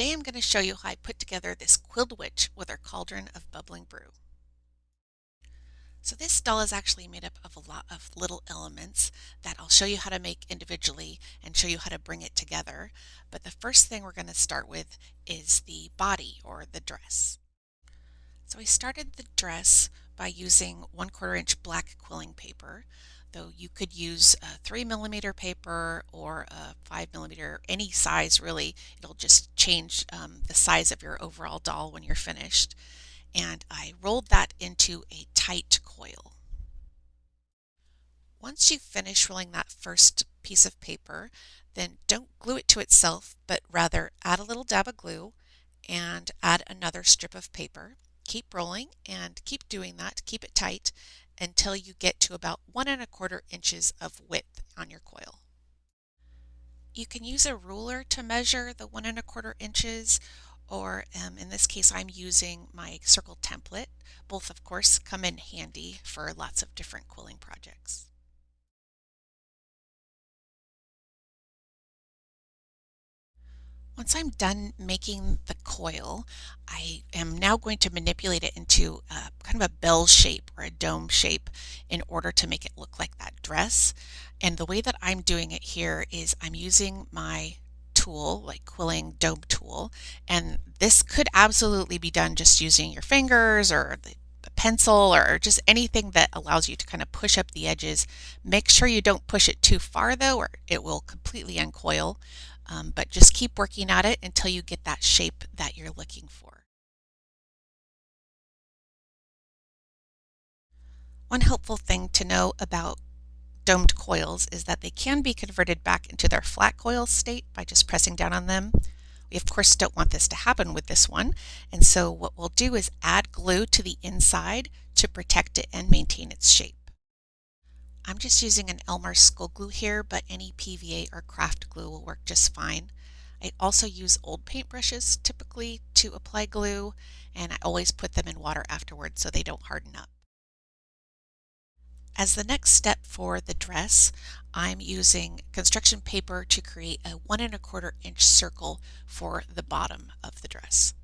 Today I'm going to show you how I put together this quilled witch with our cauldron of bubbling brew. So this doll is actually made up of a lot of little elements that I'll show you how to make individually and show you how to bring it together. But the first thing we're going to start with is the body or the dress. So I started the dress by using 1/4 inch black quilling paper, though you could use a 3mm paper or a 5mm, any size really. It'll just change the size of your overall doll when you're finished. And I rolled that into a tight coil. Once you finish rolling that first piece of paper, then don't glue it to itself, but rather add a little dab of glue and add another strip of paper. Keep rolling and keep doing that, keep it tight until you get to about 1¼ inches of width on your coil. You can use a ruler to measure the 1¼ inches, or in this case I'm using my circle template. Both of course come in handy for lots of different quilling projects. Once I'm done making the coil, I am now going to manipulate it into kind of a bell shape or a dome shape in order to make it look like that dress. And the way that I'm doing it here is I'm using my tool, like quilling dome tool, and this could absolutely be done just using your fingers or the pencil or just anything that allows you to kind of push up the edges. Make sure you don't push it too far though, or it will completely uncoil. But just keep working at it until you get that shape that you're looking for. One helpful thing to know about domed coils is that they can be converted back into their flat coil state by just pressing down on them. We of course don't want this to happen with this one, and so what we'll do is add glue to the inside to protect it and maintain its shape. I'm just using an Elmer skull glue here, but any PVA or craft glue will work just fine. I also use old paintbrushes typically to apply glue, and I always put them in water afterwards so they don't harden up. As the next step for the dress, I'm using construction paper to create a 1¼ inch circle for the bottom of the dress.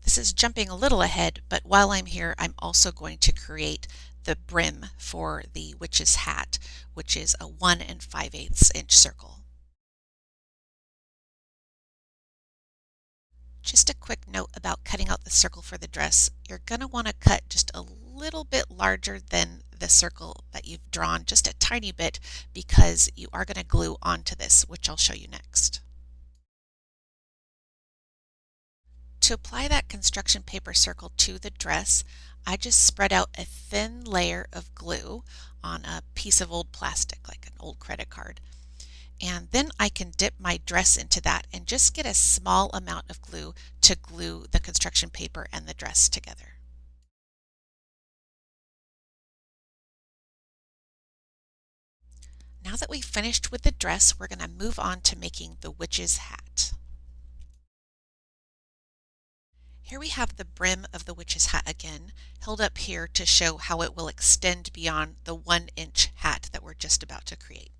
This is jumping a little ahead, but while I'm here, I'm also going to create the brim for the witch's hat, which is a 1 5/8 inch circle. Just a quick note about cutting out the circle for the dress. You're going to want to cut just a little bit larger than the circle that you've drawn, just a tiny bit, because you are going to glue onto this, which I'll show you next. To apply that construction paper circle to the dress, I just spread out a thin layer of glue on a piece of old plastic, like an old credit card. And then I can dip my dress into that and just get a small amount of glue to glue the construction paper and the dress together. Now that we've finished with the dress, we're going to move on to making the witch's hat. Here we have the brim of the witch's hat again, held up here to show how it will extend beyond the 1 inch hat that we're just about to create.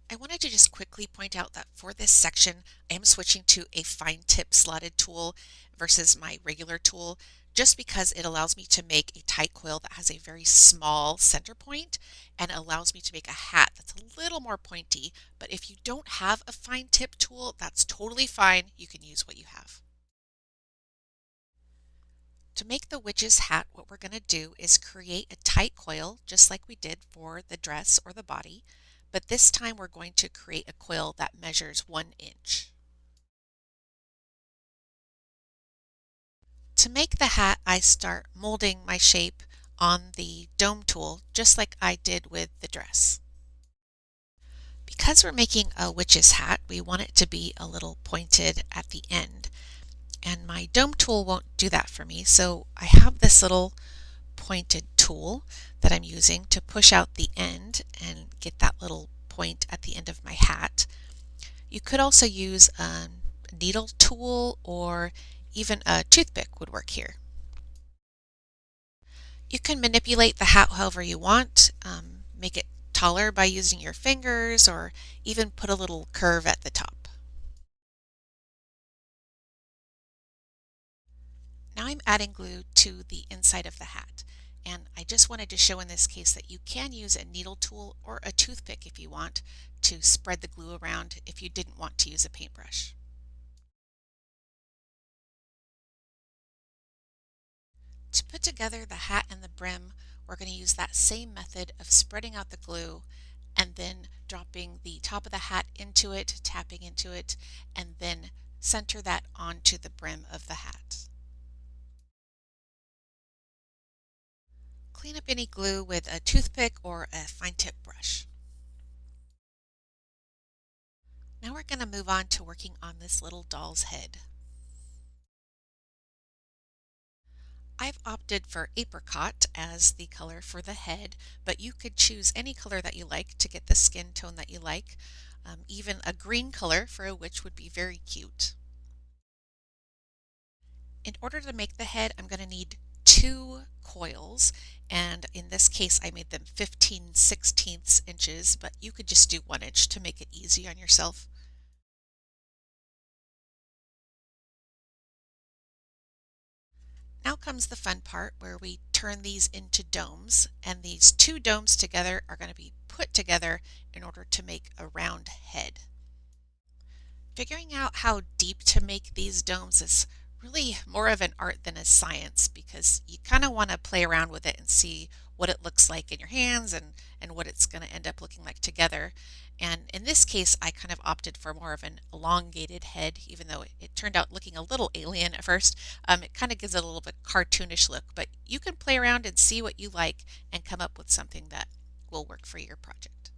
I wanted to just quickly point out that for this section, I am switching to a fine tip slotted tool versus my regular tool, just because it allows me to make a tight coil that has a very small center point and allows me to make a hat that's a little more pointy. But if you don't have a fine tip tool, that's totally fine. You can use what you have. To make the witch's hat, what we're going to do is create a tight coil, just like we did for the dress or the body, but this time we're going to create a coil that measures 1 inch. To make the hat, I start molding my shape on the dome tool, just like I did with the dress. Because we're making a witch's hat, we want it to be a little pointed at the end. And my dome tool won't do that for me, so I have this little pointed tool that I'm using to push out the end and get that little point at the end of my hat. You could also use a needle tool, or even a toothpick would work here. You can manipulate the hat however you want, make it taller by using your fingers or even put a little curve at the top. Now I'm adding glue to the inside of the hat. And I just wanted to show in this case that you can use a needle tool or a toothpick if you want to spread the glue around if you didn't want to use a paintbrush. To put together the hat and the brim, we're going to use that same method of spreading out the glue and then dropping the top of the hat into it, tapping into it, and then center that onto the brim of the hat. Clean up any glue with a toothpick or a fine tip brush. Now we're going to move on to working on this little doll's head. I've opted for Apricot as the color for the head, but you could choose any color that you like to get the skin tone that you like. Even a green color for a witch would be very cute. In order to make the head, I'm going to need 2 coils, and in this case I made them 15/16 inches, but you could just do 1 inch to make it easy on yourself. Now comes the fun part where we turn these into domes, and these 2 domes together are going to be put together in order to make a round head. Figuring out how deep to make these domes is really more of an art than a science because you kind of want to play around with it and see what it looks like in your hands and what it's going to end up looking like together. And in this case, I kind of opted for more of an elongated head, even though it turned out looking a little alien at first. It kind of gives it a little bit cartoonish look, but you can play around and see what you like and come up with something that will work for your project.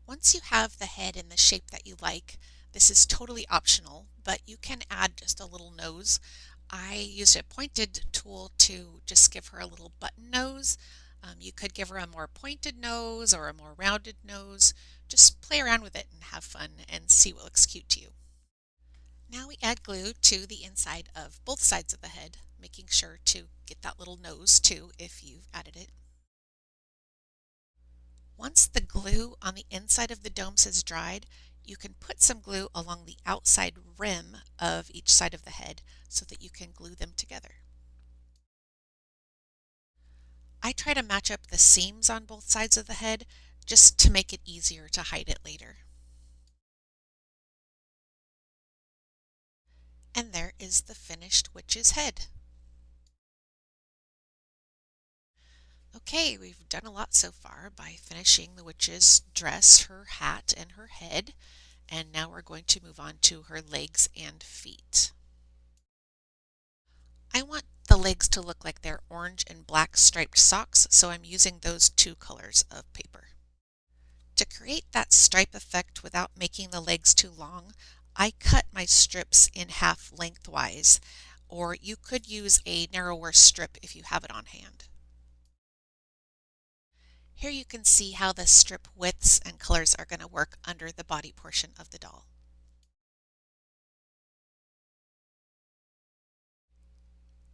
Once you have the head in the shape that you like, this is totally optional, but you can add just a little nose. I used a pointed tool to just give her a little button nose. You could give her a more pointed nose or a more rounded nose. Just play around with it and have fun and see what looks cute to you. Now we add glue to the inside of both sides of the head, making sure to get that little nose too if you've added it. Once the glue on the inside of the domes has dried, you can put some glue along the outside rim of each side of the head so that you can glue them together. I try to match up the seams on both sides of the head just to make it easier to hide it later. And there is the finished witch's head. Okay, we've done a lot so far by finishing the witch's dress, her hat, and her head. And now we're going to move on to her legs and feet. I want the legs to look like they're orange and black striped socks, so I'm using those 2 colors of paper. To create that stripe effect without making the legs too long, I cut my strips in half lengthwise, or you could use a narrower strip if you have it on hand. Here you can see how the strip widths and colors are going to work under the body portion of the doll.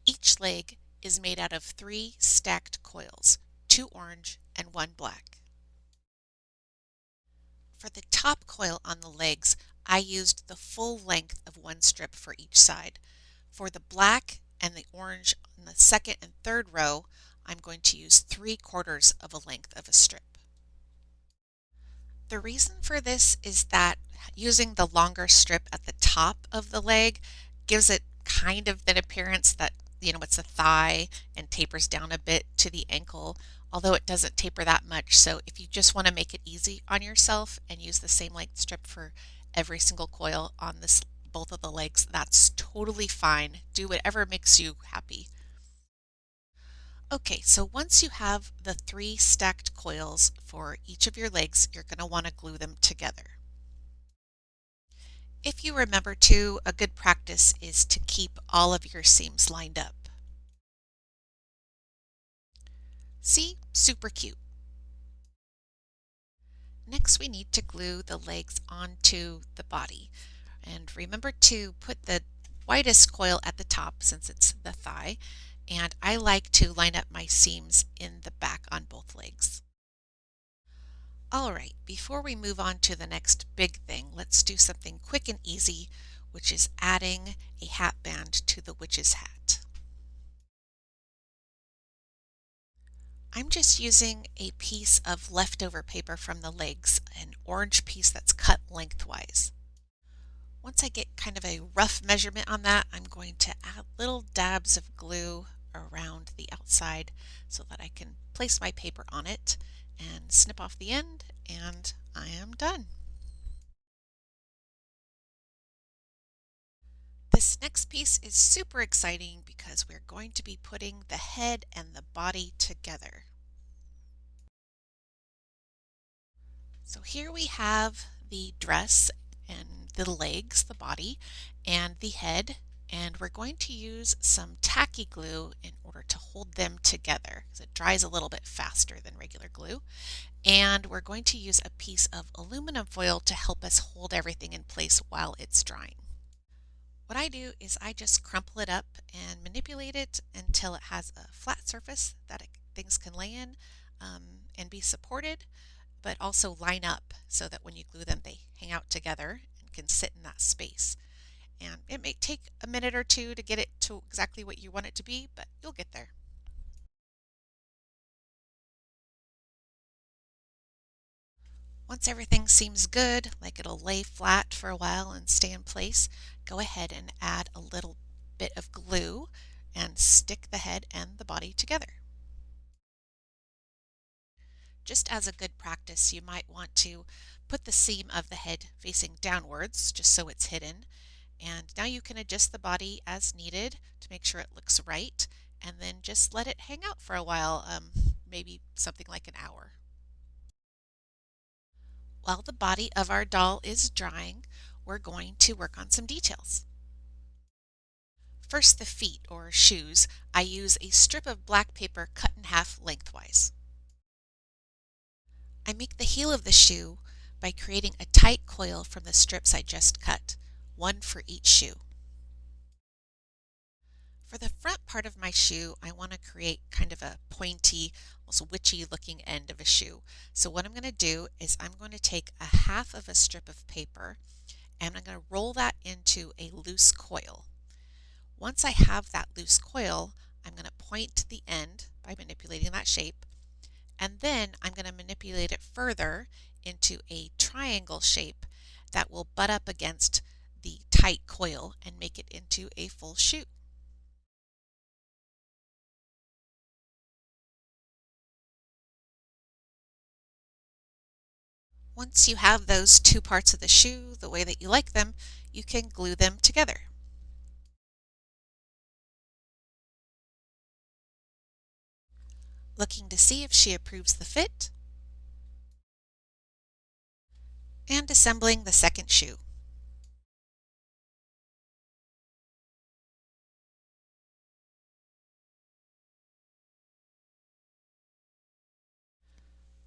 Each leg is made out of 3 stacked coils, 2 orange and 1 black. For the top coil on the legs, I used the full length of 1 strip for each side. For the black and the orange on the second and third row, I'm going to use 3/4 of a length of a strip. The reason for this is that using the longer strip at the top of the leg gives it kind of an appearance that, it's a thigh and tapers down a bit to the ankle, although it doesn't taper that much. So if you just want to make it easy on yourself and use the same length strip for every single coil on both of the legs, that's totally fine. Do whatever makes you happy. Okay, so once you have the 3 stacked coils for each of your legs, you're going to want to glue them together. If you remember to, a good practice is to keep all of your seams lined up. See? Super cute. Next we need to glue the legs onto the body. And remember to put the widest coil at the top since it's the thigh. And I like to line up my seams in the back on both legs. All right, before we move on to the next big thing, let's do something quick and easy, which is adding a hat band to the witch's hat. I'm just using a piece of leftover paper from the legs, an orange piece that's cut lengthwise. Once I get kind of a rough measurement on that, I'm going to add little dabs of glue around the outside so that I can place my paper on it and snip off the end, and I am done. This next piece is super exciting because we're going to be putting the head and the body together. So here we have the dress and the legs, the body, and the head, and we're going to use some tacky glue in order to hold them together because it dries a little bit faster than regular glue. And we're going to use a piece of aluminum foil to help us hold everything in place while it's drying. What I do is I just crumple it up and manipulate it until it has a flat surface that things can lay in and be supported, but also line up so that when you glue them, they hang out together and can sit in that space. And it may take a minute or two to get it to exactly what you want it to be, but you'll get there. Once everything seems good, like it'll lay flat for a while and stay in place, go ahead and add a little bit of glue and stick the head and the body together. Just as a good practice, you might want to put the seam of the head facing downwards just so it's hidden. And now you can adjust the body as needed to make sure it looks right, and then just let it hang out for a while, maybe something like an hour. While the body of our doll is drying, we're going to work on some details. First, the feet or shoes. I use a strip of black paper cut in half lengthwise. I make the heel of the shoe by creating a tight coil from the strips I just cut, one for each shoe. For the front part of my shoe, I want to create kind of a pointy, almost witchy looking end of a shoe. So what I'm going to do is I'm going to take a half of a strip of paper and I'm going to roll that into a loose coil. Once I have that loose coil, I'm going to point the end by manipulating that shape, and then I'm going to manipulate it further into a triangle shape that will butt up against the tight coil and make it into a full shoe. Once you have those two parts of the shoe the way that you like them, you can glue them together. Looking to see if she approves the fit, and assembling the second shoe.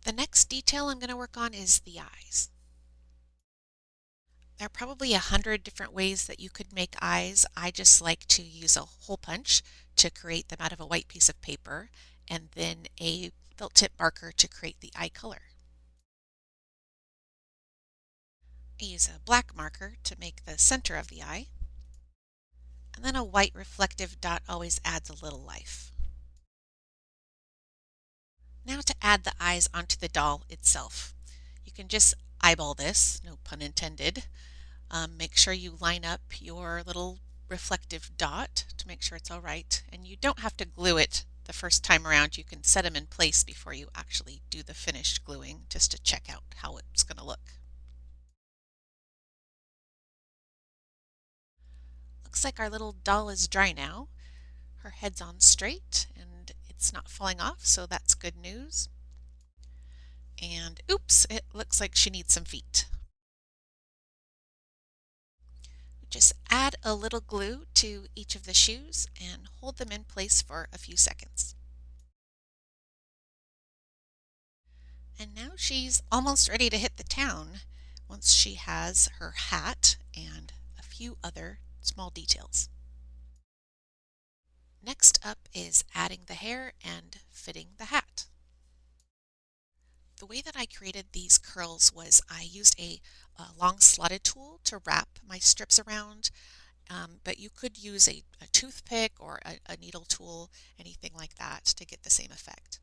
The next detail I'm going to work on is the eyes. There are probably 100 different ways that you could make eyes. I just like to use a hole punch to create them out of a white piece of paper, and then a felt tip marker to create the eye color. I use a black marker to make the center of the eye, and then a white reflective dot always adds a little life. Now to add the eyes onto the doll itself. You can just eyeball this, no pun intended. Make sure you line up your little reflective dot to make sure it's all right. And you don't have to glue it the first time around. You can set them in place before you actually do the finished gluing just to check out how it's going to look. Looks like our little doll is dry now. Her head's on straight and it's not falling off, so that's good news. And oops, it looks like she needs some feet. Just add a little glue to each of the shoes and hold them in place for a few seconds. And now she's almost ready to hit the town once she has her hat and a few other small details. Next up is adding the hair and fitting the hat. The way that I created these curls was I used a long slotted tool to wrap my strips around, but you could use a toothpick or a needle tool, anything like that, to get the same effect.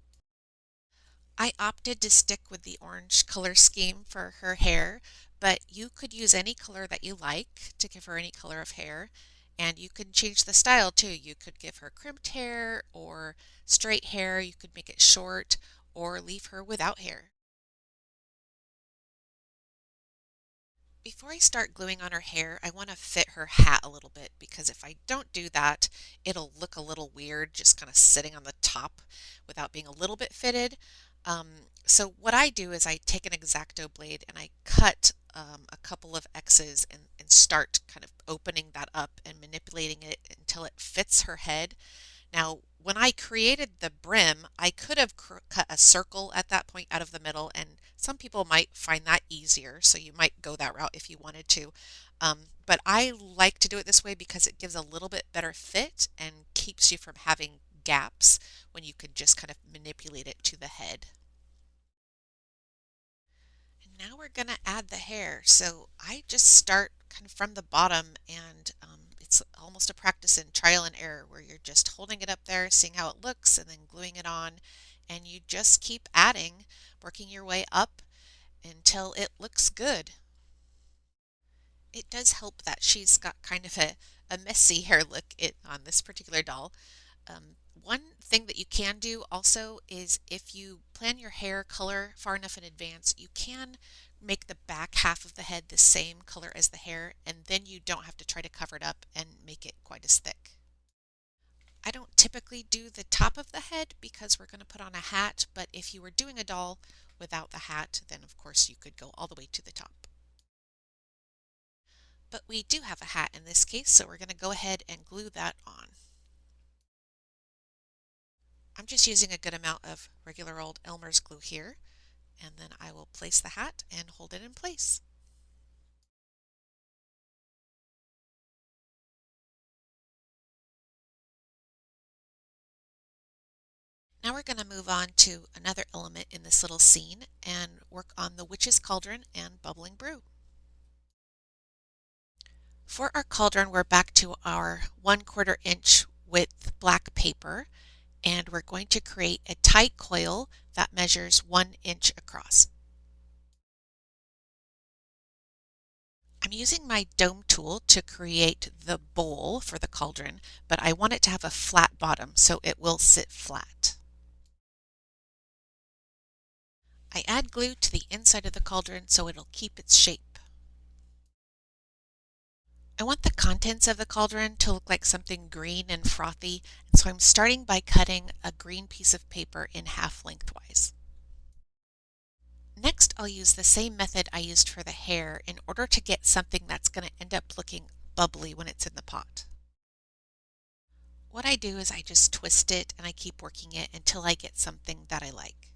I opted to stick with the orange color scheme for her hair, but you could use any color that you like to give her any color of hair, and you could change the style too. You could give her crimped hair or straight hair, you could make it short, or leave her without hair. Before I start gluing on her hair, I want to fit her hat a little bit because if I don't do that, it'll look a little weird just kind of sitting on the top without being a little bit fitted. So what I do is I take an X-Acto blade and I cut a couple of X's and start kind of opening that up and manipulating it until it fits her head. Now, when I created the brim, I could have cut a circle at that point out of the middle, and some people might find that easier, so you might go that route if you wanted to. But I like to do it this way because it gives a little bit better fit and keeps you from having gaps when you could just kind of manipulate it to the head. And now we're going to add the hair. So I just start kind of from the bottom, and it's almost a practice in trial and error where you're just holding it up there, seeing how it looks, and then gluing it on. And you just keep adding, working your way up until it looks good. It does help that she's got kind of a messy hair look on this particular doll. One thing that you can do also is if you plan your hair color far enough in advance, you can make the back half of the head the same color as the hair, and then you don't have to try to cover it up and make it quite as thick. I don't typically do the top of the head because we're going to put on a hat, but if you were doing a doll without the hat, then of course you could go all the way to the top. But we do have a hat in this case, so we're going to go ahead and glue that on. I'm just using a good amount of regular old Elmer's glue here, and then I will place the hat and hold it in place. Now we're going to move on to another element in this little scene and work on the witch's cauldron and bubbling brew. For our cauldron, we're back to our 1/4 inch width black paper, and we're going to create a tight coil that measures 1 inch across. I'm using my dome tool to create the bowl for the cauldron, but I want it to have a flat bottom so it will sit flat. I add glue to the inside of the cauldron so it'll keep its shape. I want the contents of the cauldron to look like something green and frothy, and so I'm starting by cutting a green piece of paper in half lengthwise. Next, I'll use the same method I used for the hair in order to get something that's going to end up looking bubbly when it's in the pot. What I do is I just twist it and I keep working it until I get something that I like.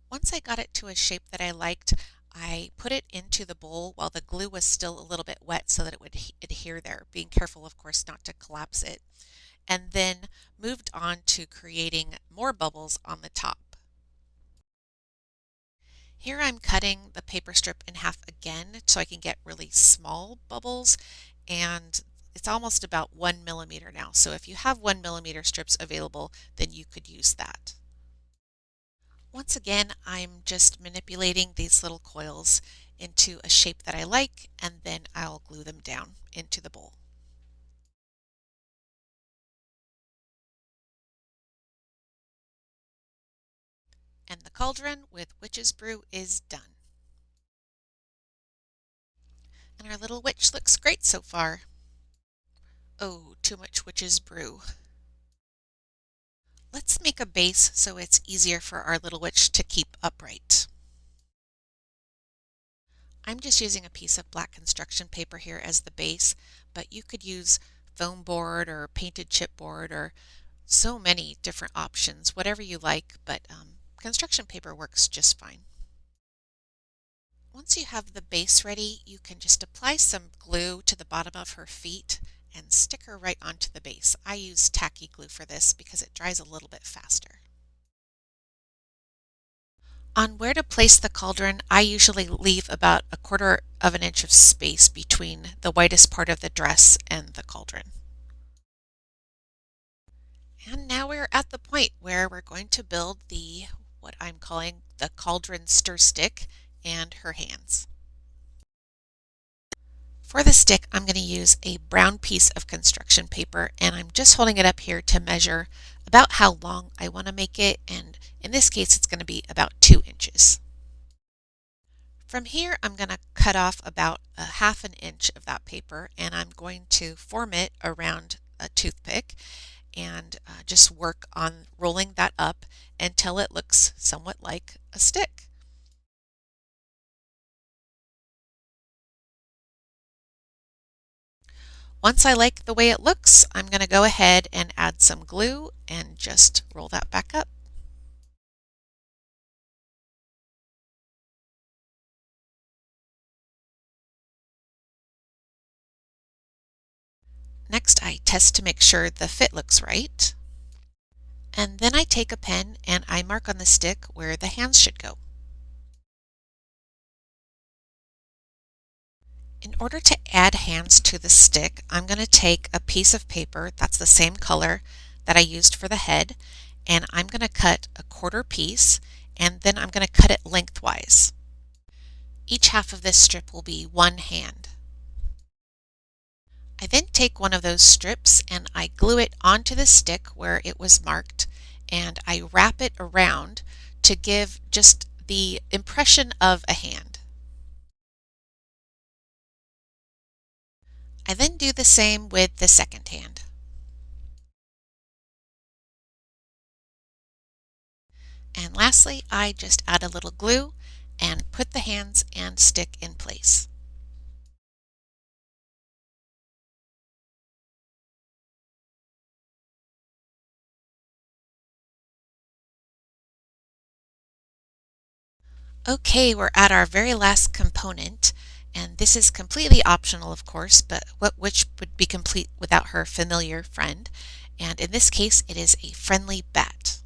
Once I got it to a shape that I liked, I put it into the bowl while the glue was still a little bit wet so that it would adhere there, being careful, of course, not to collapse it, and then moved on to creating more bubbles on the top. Here I'm cutting the paper strip in half again so I can get really small bubbles, and it's almost about 1 millimeter now. So if you have 1 millimeter strips available, then you could use that. Once again, I'm just manipulating these little coils into a shape that I like, and then I'll glue them down into the bowl. And the cauldron with witch's brew is done. And our little witch looks great so far. Oh, too much witch's brew. Let's make a base so it's easier for our little witch to keep upright. I'm just using a piece of black construction paper here as the base, but you could use foam board or painted chipboard or so many different options, whatever you like, but construction paper works just fine. Once you have the base ready, you can just apply some glue to the bottom of her feet and stick her right onto the base. I use Tacky Glue for this because it dries a little bit faster. On where to place the cauldron, I usually leave about 1/4 of an inch of space between the whitest part of the dress and the cauldron. And now we're at the point where we're going to build what I'm calling the cauldron stir stick and her hands. For the stick, I'm going to use a brown piece of construction paper, and I'm just holding it up here to measure about how long I want to make it, and in this case it's going to be about 2 inches. From here, I'm going to cut off about 1/2 an inch of that paper, and I'm going to form it around a toothpick and just work on rolling that up until it looks somewhat like a stick. Once I like the way it looks, I'm going to go ahead and add some glue and just roll that back up. Next, I test to make sure the fit looks right. And then I take a pen and I mark on the stick where the hands should go. In order to add hands to the stick, I'm going to take a piece of paper that's the same color that I used for the head, and I'm going to cut a 1/4 piece, and then I'm going to cut it lengthwise. Each half of this strip will be one hand. I then take one of those strips and I glue it onto the stick where it was marked, and I wrap it around to give just the impression of a hand. I then do the same with the second hand. And lastly, I just add a little glue and put the hands and stick in place. Okay, we're at our very last component, and this is completely optional, of course, but which would be complete without her familiar friend. And in this case, it is a friendly bat.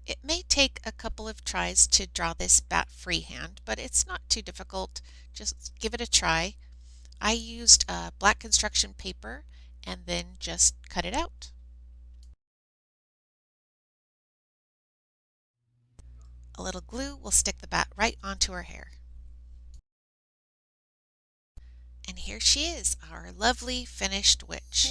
It may take a couple of tries to draw this bat freehand, but it's not too difficult. Just give it a try. I used black construction paper and then just cut it out. A little glue will stick the bat right onto her hair. And here she is, our lovely finished witch.